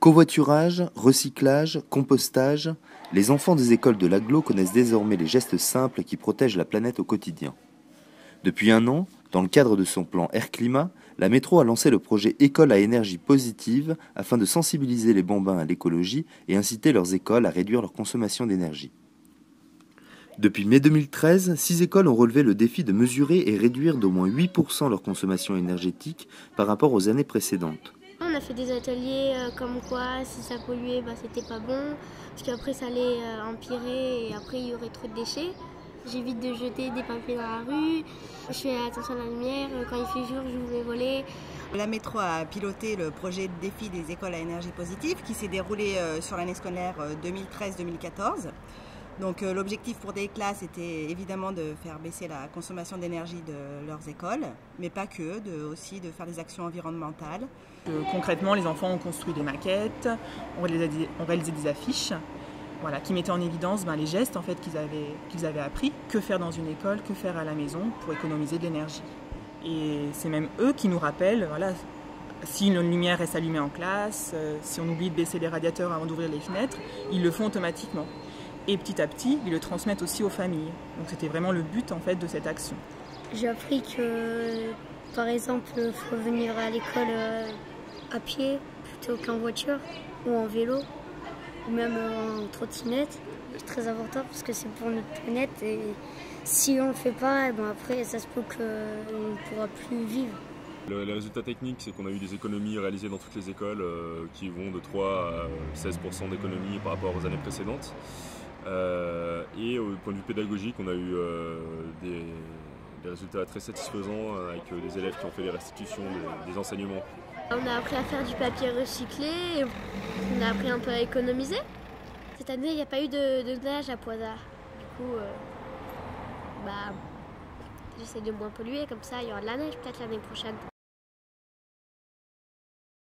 Covoiturage, recyclage, compostage, les enfants des écoles de l'Agglo connaissent désormais les gestes simples qui protègent la planète au quotidien. Depuis un an, dans le cadre de son plan Air-Climat, la métro a lancé le projet École à énergie positive afin de sensibiliser les bambins à l'écologie et inciter leurs écoles à réduire leur consommation d'énergie. Depuis mai 2013, 6 écoles ont relevé le défi de mesurer et réduire d'au moins 8% leur consommation énergétique par rapport aux années précédentes. On a fait des ateliers comme quoi si ça polluait, c'était pas bon, parce qu'après ça allait empirer et après il y aurait trop de déchets. J'évite de jeter des papiers dans la rue, je fais attention à la lumière, quand il fait jour j'ouvre les volets. La métro a piloté le projet de défi des écoles à énergie positive qui s'est déroulé sur l'année scolaire 2013-2014. Donc l'objectif pour des classes était évidemment de faire baisser la consommation d'énergie de leurs écoles, mais pas que, aussi de faire des actions environnementales. Concrètement, les enfants ont construit des maquettes, ont réalisé des affiches, voilà, qui mettaient en évidence les gestes en fait, qu'ils avaient appris, que faire dans une école, que faire à la maison pour économiser de l'énergie. Et c'est même eux qui nous rappellent, voilà, si une lumière reste allumée en classe, si on oublie de baisser les radiateurs avant d'ouvrir les fenêtres, ils le font automatiquement. Et petit à petit, ils le transmettent aussi aux familles. Donc c'était vraiment le but en fait de cette action. J'ai appris que, par exemple, il faut venir à l'école à pied plutôt qu'en voiture ou en vélo ou même en trottinette. C'est très important parce que c'est pour notre planète et si on ne le fait pas, après ça se peut qu'on ne pourra plus vivre. Le résultat technique, c'est qu'on a eu des économies réalisées dans toutes les écoles qui vont de 3 à 16% d'économies par rapport aux années précédentes. Et au point de vue pédagogique, on a eu des résultats très satisfaisants avec des élèves qui ont fait les restitutions des enseignements. On a appris à faire du papier recyclé, on a appris un peu à économiser. Cette année, il n'y a pas eu de neige à Poisard. Du coup, j'essaie de moins polluer, comme ça il y aura de la neige peut-être l'année prochaine.